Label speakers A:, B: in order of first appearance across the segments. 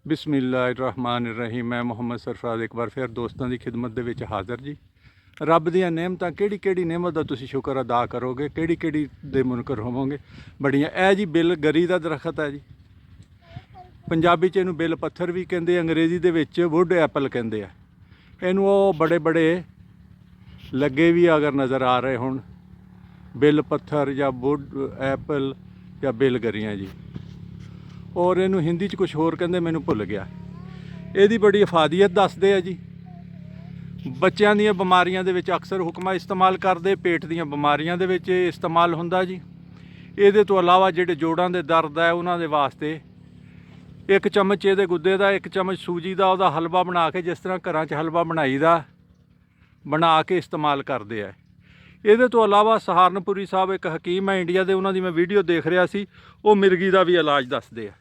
A: ਬਿਸਮਿਲ੍ਲਾਹਿਰਰਹਿਮਾਨਿਰਰਹੀਮ। मैं ਮੁਹੰਮਦ ਸਰਫਰਾਜ਼ ਇੱਕ ਵਾਰ ਫਿਰ ਦੋਸਤਾਂ ਦੀ ਖਿਦਮਤ ਦੇ ਵਿੱਚ ਹਾਜ਼ਰ ਜੀ। ਰੱਬ ਦੀਆਂ ਨਿਅਮਤਾਂ ਕਿਹੜੀ ਨਿਅਮਤ ਦਾ ਤੁਸੀਂ ਸ਼ੁਕਰ ਅਦਾ ਕਰੋਗੇ, ਕਿਹੜੀ ਦੇ ਮੁਨਕਰ ਹੋਵੋਗੇ ਬੜੀਆਂ। ਇਹ ਜੀ ਬਿੱਲ ਗਰੀ ਦਾ ਦਰਖਤ ਹੈ ਜੀ। ਪੰਜਾਬੀ 'ਚ ਇਹਨੂੰ ਬਿੱਲ ਪੱਥਰ ਵੀ ਕਹਿੰਦੇ, ਅੰਗਰੇਜ਼ੀ ਦੇ ਵਿੱਚ ਵੁੱਡ ਐਪਲ ਕਹਿੰਦੇ ਆ ਇਹਨੂੰ। ਉਹ ਬੜੇ ਲੱਗੇ ਵੀ ਅਗਰ ਨਜ਼ਰ ਆ ਰਹੇ ਹੁਣ ਬਿੱਲ ਪੱਥਰ ਜਾਂ ਵੁੱਡ ਐਪਲ ਜਾਂ ਬਿੱਲ ਗਰੀਆਂ ਜੀ। ਔਰ ਇਹਨੂੰ ਹਿੰਦੀ 'ਚ ਕੁਛ ਹੋਰ ਕਹਿੰਦੇ, ਮੈਨੂੰ ਭੁੱਲ ਗਿਆ। ਇਹਦੀ ਬੜੀ ਇਫਾਦੀਅਤ ਦੱਸਦੇ ਆ ਜੀ। ਬੱਚਿਆਂ ਦੀਆਂ ਬਿਮਾਰੀਆਂ ਦੇ ਵਿੱਚ ਅਕਸਰ ਹੁਕਮਾ ਇਸਤੇਮਾਲ ਕਰਦੇ, ਪੇਟ ਦੀਆਂ ਬਿਮਾਰੀਆਂ ਦੇ ਵਿੱਚ ਇਹ ਇਸਤੇਮਾਲ ਹੁੰਦਾ ਜੀ। ਇਹਦੇ ਤੋਂ ਇਲਾਵਾ ਜਿਹੜੇ ਜੋੜਾਂ ਦੇ ਦਰਦ ਹੈ ਉਹਨਾਂ ਦੇ ਵਾਸਤੇ 1 ਚਮਚ ਇਹਦੇ ਗੁੱਦੇ ਦਾ, 1 ਚਮਚ ਸੂਜੀ ਦਾ ਉਹਦਾ ਹਲਵਾ ਬਣਾ ਕੇ, ਜਿਸ ਤਰ੍ਹਾਂ ਘਰਾਂ 'ਚ ਹਲਵਾ ਬਣਾਈਦਾ, ਬਣਾ ਕੇ ਇਸਤੇਮਾਲ ਕਰਦੇ ਆ। ਇਹਦੇ ਤੋਂ ਇਲਾਵਾ ਸਹਾਰਨਪੁਰੀ ਸਾਹਿਬ ਇੱਕ ਹਕੀਮ ਹੈ ਇੰਡੀਆ ਦੇ, ਉਹਨਾਂ ਦੀ ਮੈਂ ਵੀਡੀਓ ਦੇਖ ਰਿਹਾ ਸੀ, ਉਹ ਮਿਰਗੀ ਦਾ ਵੀ ਇਲਾਜ ਦੱਸਦੇ ਆ।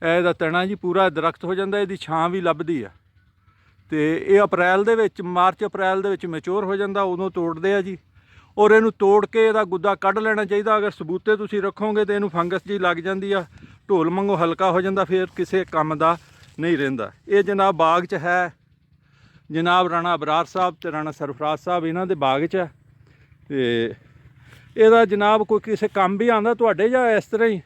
A: ਇਹਦਾ ਤਣਾ ਜੀ ਪੂਰਾ ਦਰਖਤ ਹੋ ਜਾਂਦਾ, ਇਹਦੀ ਛਾਂ ਵੀ ਲੱਭਦੀ ਆ। ਅਤੇ ਇਹ ਅਪ੍ਰੈਲ ਦੇ ਵਿੱਚ, ਮਾਰਚ ਅਪ੍ਰੈਲ ਦੇ ਵਿੱਚ ਮੈਚੋਰ ਹੋ ਜਾਂਦਾ, ਉਦੋਂ ਤੋੜਦੇ ਆ ਜੀ। ਔਰ ਇਹਨੂੰ ਤੋੜ ਕੇ ਇਹਦਾ ਗੁੱਦਾ ਕੱਢ ਲੈਣਾ ਚਾਹੀਦਾ। ਅਗਰ ਸਬੂਤੇ ਤੁਸੀਂ ਰੱਖੋਗੇ ਤਾਂ ਇਹਨੂੰ ਫੰਗਸ ਜੀ ਲੱਗ ਜਾਂਦੀ ਆ, ਢੋਲ ਵਾਂਗੂ ਹਲਕਾ ਹੋ ਜਾਂਦਾ, ਫਿਰ ਕਿਸੇ ਕੰਮ ਦਾ ਨਹੀਂ ਰਹਿੰਦਾ। ਇਹ ਜਨਾਬ ਬਾਗ 'ਚ ਹੈ, ਜਨਾਬ ਰਾਣਾ ਅਬਰਾਰ ਸਾਹਿਬ ਅਤੇ ਰਾਣਾ ਸਰਫਰਾਜ਼ ਸਾਹਿਬ ਇਹਨਾਂ ਦੇ ਬਾਗ 'ਚ ਹੈ। ਅਤੇ ਇਹਦਾ ਜਨਾਬ ਕੋਈ ਕਿਸੇ ਕੰਮ ਵੀ ਆਉਂਦਾ ਤੁਹਾਡੇ, ਜਾਂ ਇਸ ਤਰ੍ਹਾਂ ਹੀ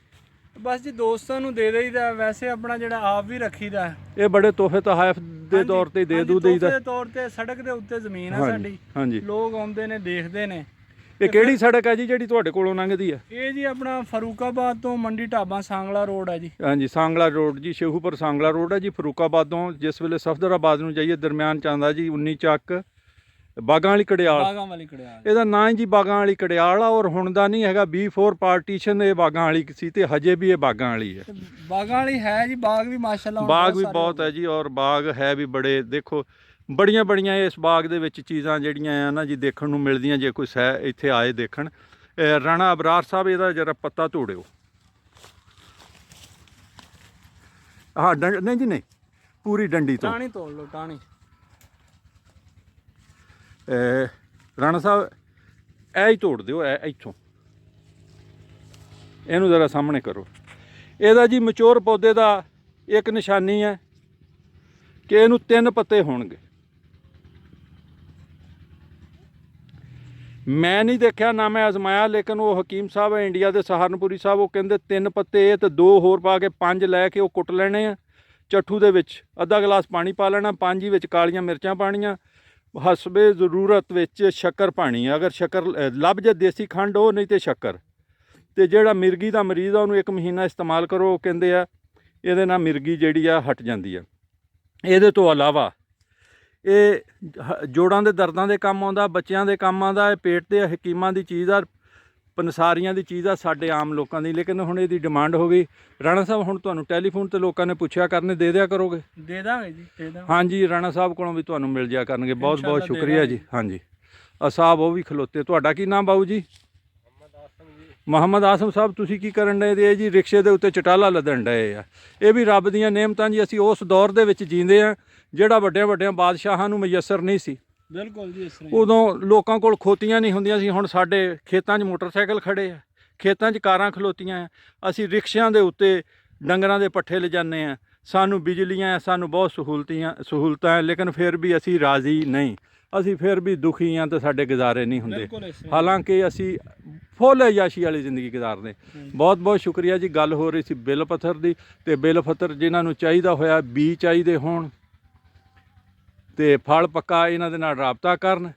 B: ਬਸ ਜੀ ਦੋਸਤਾਂ ਨੂੰ ਦੇ ਦੇਈਦਾ। ਵੈਸੇ ਆਪਣਾ ਜਿਹੜਾ ਆਪ ਵੀ ਰੱਖੀਦਾ।
A: ਇਹ ਬੜੇ ਤੋਹਫੇ ਤਹਾਇਫ ਦੇ ਤੌਰ ਤੇ ਦੇ ਦੂ ਦੇਈਦਾ।
B: ਤੋਹਫੇ ਦੇ ਤੌਰ ਤੇ ਸੜਕ ਦੇ ਉੱਤੇ ਜ਼ਮੀਨ ਹੈ ਸਾਡੀ,
A: ਹਾਂਜੀ,
B: ਲੋਕ ਆਉਂਦੇ ਨੇ, ਦੇਖਦੇ ਨੇ।
A: ਇਹ ਕਿਹੜੀ ਸੜਕ ਹੈ ਜੀ ਜਿਹੜੀ ਤੁਹਾਡੇ ਕੋਲੋਂ ਲੰਘਦੀ ਹੈ?
B: ਇਹ ਜੀ ਆਪਣਾ ਫਰੂਕਾਬਾਦ ਤੋਂ ਮੰਡੀ ਢਾਬਾ ਸਾਂਗਲਾ ਰੋਡ ਹੈ ਜੀ।
A: ਹਾਂਜੀ, ਸਾਂਗਲਾ ਰੋਡ ਜੀ, ਸ਼ੇਖੂਪੁਰ ਸਾਂਗਲਾ ਰੋਡ ਹੈ ਜੀ। ਫਰੂਕਾਬਾਦੋਂ ਜਿਸ ਵੇਲੇ ਸਫਦਰਾਬਾਦ ਨੂੰ ਜਾਈਏ ਦਰਮਿਆਨ 'ਚ ਆਉਂਦਾ ਜੀ 19 ਚੱਕ ਬਾਗਾਂ ਵਾਲੀ ਕੜਿਆਲ। ਇਹਦਾ ਨਾਂ ਹੀ ਜੀ ਬਾਗਾਂ ਵਾਲੀ ਕੜਿਆਲ ਆ। ਔਰ ਹੁਣ ਦਾ ਨਹੀਂ ਹੈਗਾ, ਬੀਫੋਰ ਪਾਰਟੀਸ਼ਨ ਇਹ ਬਾਗਾਂ ਵਾਲੀ ਸੀ, ਤੇ ਹਜੇ ਵੀ ਇਹ ਬਾਗਾਂ ਵਾਲੀ ਹੈ।
B: ਬਾਗਾਂ ਵਾਲੀ ਹੈ ਜੀ, ਬਾਗ ਵੀ ਮਾਸ਼ਾਅੱਲਾ
A: ਬਾਗ ਵੀ ਬਹੁਤ ਹੈ ਜੀ। ਔਰ ਬਾਗ ਹੈ ਵੀ ਬੜੇ, ਦੇਖੋ ਬੜੀਆਂ ਇਸ ਬਾਗ ਦੇ ਵਿੱਚ ਚੀਜ਼ਾਂ ਜਿਹੜੀਆਂ ਆ ਨਾ ਜੀ ਦੇਖਣ ਨੂੰ ਮਿਲਦੀਆਂ, ਜੇ ਕੋਈ ਇੱਥੇ ਆਏ ਦੇਖਣ। ਰਾਣਾ ਅਬਰਾਰ ਸਾਹਿਬ ਇਹਦਾ ਜਰਾ ਪੱਤਾ ਤੋੜਿਓ। ਹਾਂ ਨਹੀਂ ਜੀ, ਨਹੀਂ, ਪੂਰੀ ਡੰਡੀ ਤੋਂ
B: ਟਾਹਣੀ ਤੋੜ ਲਓ, ਟਾਹਣੀ।
A: ਰਾਣਾ ਸਾਹਿਬ ਇਹ ਹੀ ਤੋੜ ਦਿਓ, ਇੱਥੋਂ ਇਹਨੂੰ ਜ਼ਰਾ ਸਾਹਮਣੇ ਕਰੋ। ਇਹਦਾ ਜੀ ਮੈਚੋਰ ਪੌਦੇ ਦਾ ਇੱਕ ਨਿਸ਼ਾਨੀ ਹੈ ਕਿ ਇਹਨੂੰ 3 ਪੱਤੇ ਹੋਣਗੇ। ਮੈਂ ਨਹੀਂ ਦੇਖਿਆ, ਨਾ ਮੈਂ ਅਜ਼ਮਾਇਆ, ਲੇਕਿਨ ਉਹ ਹਕੀਮ ਸਾਹਿਬ ਹੈ ਇੰਡੀਆ ਦੇ, ਸਹਾਰਨਪੁਰੀ ਸਾਹਿਬ, ਉਹ ਕਹਿੰਦੇ 3 ਪੱਤੇ ਇਹ, ਤੇ 2 ਹੋਰ ਪਾ ਕੇ 5 ਲੈ ਕੇ ਉਹ ਕੁੱਟ ਲੈਣੇ ਆ ਚੱਠੂ ਦੇ ਵਿੱਚ। ਅੱਧਾ ਗਲਾਸ ਪਾਣੀ ਪਾ ਲੈਣਾ, 5 ਹੀ ਵਿੱਚ ਕਾਲੀਆਂ ਮਿਰਚਾਂ ਪਾਣੀਆਂ, ਹਸਬੇ ਜ਼ਰੂਰਤ ਵਿੱਚ ਸ਼ੱਕਰ ਪਾਣੀ ਹੈ। ਅਗਰ ਸ਼ੱਕਰ ਲੱਭ ਜੇ ਦੇਸੀ ਖੰਡ ਉਹ, ਨਹੀਂ ਤੇ ਸ਼ੱਕਰ। ਅਤੇ ਜਿਹੜਾ ਮਿਰਗੀ ਦਾ ਮਰੀਜ਼ ਆ ਉਹਨੂੰ 1 ਮਹੀਨਾ ਇਸਤੇਮਾਲ ਕਰੋ, ਉਹ ਕਹਿੰਦੇ ਆ ਇਹਦੇ ਨਾਲ ਮਿਰਗੀ ਜਿਹੜੀ ਆ ਹਟ ਜਾਂਦੀ ਆ। ਇਹਦੇ ਤੋਂ ਇਲਾਵਾ ਇਹ ਜੋੜਾਂ ਦੇ ਦਰਦਾਂ ਦੇ ਕੰਮ ਆਉਂਦਾ, ਬੱਚਿਆਂ ਦੇ ਕੰਮ ਆਉਂਦਾ, ਇਹ ਪੇਟ ਦੇ ਹਕੀਮਾਂ ਦੀ ਚੀਜ਼ ਆ, ਪੰਸਾਰੀਆਂ ਦੀ ਚੀਜ਼ ਆ, ਸਾਡੇ ਆਮ ਲੋਕਾਂ ਦੀ। ਲੇਕਿਨ ਹੁਣ ਇਹਦੀ ਡਿਮਾਂਡ ਹੋ ਗਈ। ਰਾਣਾ ਸਾਹਿਬ ਹੁਣ ਤੁਹਾਨੂੰ ਟੈਲੀਫੋਨ ਤੇ ਲੋਕਾਂ ਨੇ ਪੁੱਛਿਆ ਕਰਨੇ, ਦੇ ਦਿਆ ਕਰੋਗੇ?
B: ਦੇ ਦਾਂਗੇ ਜੀ, ਦੇ ਦਾਂਗੇ। ਹਾਂਜੀ,
A: ਰਾਣਾ ਸਾਹਿਬ ਕੋਲੋਂ ਵੀ ਤੁਹਾਨੂੰ ਮਿਲ ਜਾਇਆ ਕਰਨਗੇ। ਬਹੁਤ ਸ਼ੁਕਰੀਆ ਜੀ। ਹਾਂਜੀ, ਸਾਹਿਬ ਉਹ ਵੀ ਖਲੋਤੇ। ਤੁਹਾਡਾ ਕੀ ਨਾਮ ਬਾਊ ਜੀ? ਮੁਹੰਮਦ ਆਸਮ ਸਾਹਿਬ। ਤੁਸੀਂ ਕੀ ਕਰਨ ਡਏ ਦੇ ਜੀ? ਰਿਕਸ਼ੇ ਦੇ ਉੱਤੇ ਚਟਾਲਾ ਲੱਦਣ ਡਏ ਆ। ਇਹ ਵੀ ਰੱਬ ਦੀਆਂ ਨਿਅਮਤਾਂ ਜੀ। ਅਸੀਂ ਉਸ ਦੌਰ ਦੇ ਵਿੱਚ ਜੀਂਦੇ ਹਾਂ ਜਿਹੜਾ ਵੱਡਿਆਂ ਬਾਦਸ਼ਾਹਾਂ ਨੂੰ ਮੁਯੱਸਰ ਨਹੀਂ ਸੀ।
B: ਬਿਲਕੁਲ ਜੀ।
A: ਉਦੋਂ ਲੋਕਾਂ ਕੋਲ ਖੋਤੀਆਂ ਨਹੀਂ ਹੁੰਦੀਆਂ ਸੀ। ਹੁਣ ਸਾਡੇ ਖੇਤਾਂ 'ਚ ਮੋਟਰਸਾਈਕਲ ਖੜੇ ਆ, ਖੇਤਾਂ 'ਚ ਕਾਰਾਂ ਖਲੋਤੀਆਂ ਆ। ਅਸੀਂ ਰਿਕਸ਼ਿਆਂ ਦੇ ਉੱਤੇ ਡੰਗਰਾਂ ਦੇ ਪੱਠੇ ਲਿਜਾਂਦੇ ਹਾਂ। ਸਾਨੂੰ ਬਿਜਲੀਆਂ, ਸਾਨੂੰ ਬਹੁਤ ਸਹੂਲਤਾਂ ਹੈ, ਲੇਕਿਨ ਫਿਰ ਵੀ ਅਸੀਂ ਰਾਜ਼ੀ ਨਹੀਂ। ਅਸੀਂ ਫਿਰ ਵੀ ਦੁਖੀ ਹਾਂ, ਤੇ ਸਾਡੇ ਗੁਜ਼ਾਰੇ ਨਹੀਂ ਹੁੰਦੇ, ਹਾਲਾਂਕਿ ਅਸੀਂ ਫੁੱਲ ਅਯਾਸ਼ੀ ਵਾਲੀ ਜ਼ਿੰਦਗੀ ਗੁਜ਼ਾਰਦੇ। ਬਹੁਤ ਸ਼ੁਕਰੀਆ ਜੀ। ਗੱਲ ਹੋ ਰਹੀ ਸੀ ਬਿੱਲ ਪੱਥਰ ਦੀ, ਅਤੇ ਬਿੱਲ ਪੱਥਰ ਜਿਨ੍ਹਾਂ ਨੂੰ ਚਾਹੀਦਾ ਹੋਇਆ, ਬੀਜ ਚਾਹੀਦੇ ਹੋਣ ਅਤੇ ਫਲ ਪੱਕਾ, ਇਹਨਾਂ ਦੇ ਨਾਲ ਰਾਬਤਾ ਕਰਨ।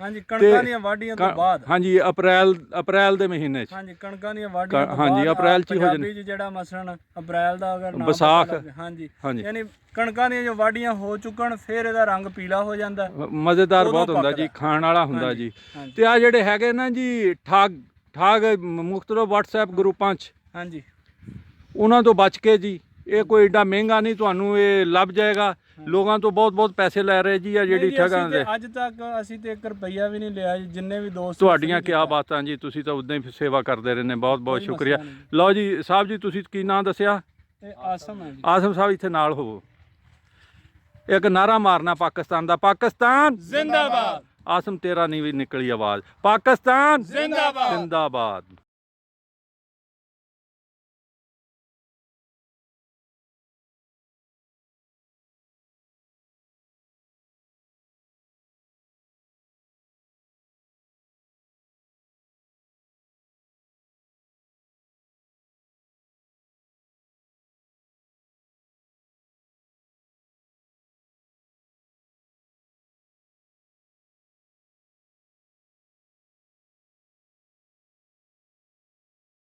B: ਹਾਂਜੀ, ਕਣਕਾਂ ਦੀਆਂ ਵਾਢੀਆਂ ਤੋਂ ਬਾਅਦ।
A: ਹਾਂਜੀ, ਅਪ੍ਰੈਲ ਦੇ ਮਹੀਨੇ 'ਚ।
B: ਹਾਂਜੀ, ਕਣਕਾਂ ਦੀਆਂ ਵਾਢੀਆਂ ਤੋਂ ਬਾਅਦ। ਹਾਂਜੀ,
A: ਅਪ੍ਰੈਲ 'ਚ ਹੀ ਹੋ ਜਾਂਦੀ
B: ਜਿਹੜਾ ਮਸਲਨ ਅਪ੍ਰੈਲ ਦਾ ਅਗਰ
A: ਵਿਸਾਖ।
B: ਹਾਂਜੀ, ਯਾਨੀ ਕਣਕਾਂ ਦੀਆਂ ਜੋ ਵਾਢੀਆਂ ਹੋ ਚੁੱਕਣ, ਫਿਰ ਇਹਦਾ ਰੰਗ ਪੀਲਾ ਹੋ ਜਾਂਦਾ।
A: ਮਜ਼ੇਦਾਰ ਬਹੁਤ ਹੁੰਦਾ ਜੀ, ਖਾਣ ਵਾਲਾ ਹੁੰਦਾ ਜੀ। ਤੇ ਆ ਜਿਹੜੇ ਹੈਗੇ ਨਾ ਜੀ ਠਾਗ ਮੁਖਤਲਿਫ WhatsApp ਗਰੁੱਪਾਂ 'ਚ, ਹਾਂਜੀ, ਉਹਨਾਂ ਤੋਂ ਬਚ ਕੇ ਜੀ। ਇਹ ਕੋਈ ਏਡਾ ਮਹਿੰਗਾ ਨਹੀਂ, ਤੁਹਾਨੂੰ ਇਹ ਲੱਭ ਜਾਏਗਾ। ਲੋਕਾਂ ਤੋਂ ਬਹੁਤ ਪੈਸੇ ਲੈ ਰਹੇ ਜੀ ਆ ਜਿਹੜੀ ਠੱਗਾਂ ਦੇ।
B: ਅੱਜ ਤੱਕ ਅਸੀਂ ਤੇ 1 ਰੁਪਈਆ ਵੀ ਨਹੀਂ ਲਿਆ ਜੀ। ਜਿੰਨੇ ਵੀ ਦੋਸਤ,
A: ਤੁਹਾਡੀਆਂ ਕਿਆ ਬਾਤਾਂ ਜੀ, ਤੁਸੀਂ ਤਾਂ ਉਦਾਂ ਹੀ ਸੇਵਾ ਕਰਦੇ ਰਹਿੰਦੇ। ਬਹੁਤ ਸ਼ੁਕਰੀਆ। ਲਓ ਜੀ ਸਾਹਿਬ ਜੀ, ਤੁਸੀਂ ਕੀ ਨਾਂ ਦੱਸਿਆ?
B: ਆਸਮ ਹੈ ਜੀ।
A: ਆਸਮ ਸਾਹਿਬ ਇੱਥੇ ਨਾਲ ਹੋਵੋ। ਇੱਕ ਨਾਰਾ ਮਾਰਨਾ ਪਾਕਿਸਤਾਨ ਦਾ, ਪਾਕਿਸਤਾਨ
B: ਜ਼ਿੰਦਾਬਾਦ।
A: ਆਸਮ ਤੇਰਾ ਨਹੀਂ ਵੀ ਨਿਕਲੀ ਆਵਾਜ਼, ਪਾਕਿਸਤਾਨ
B: ਜ਼ਿੰਦਾਬਾਦ।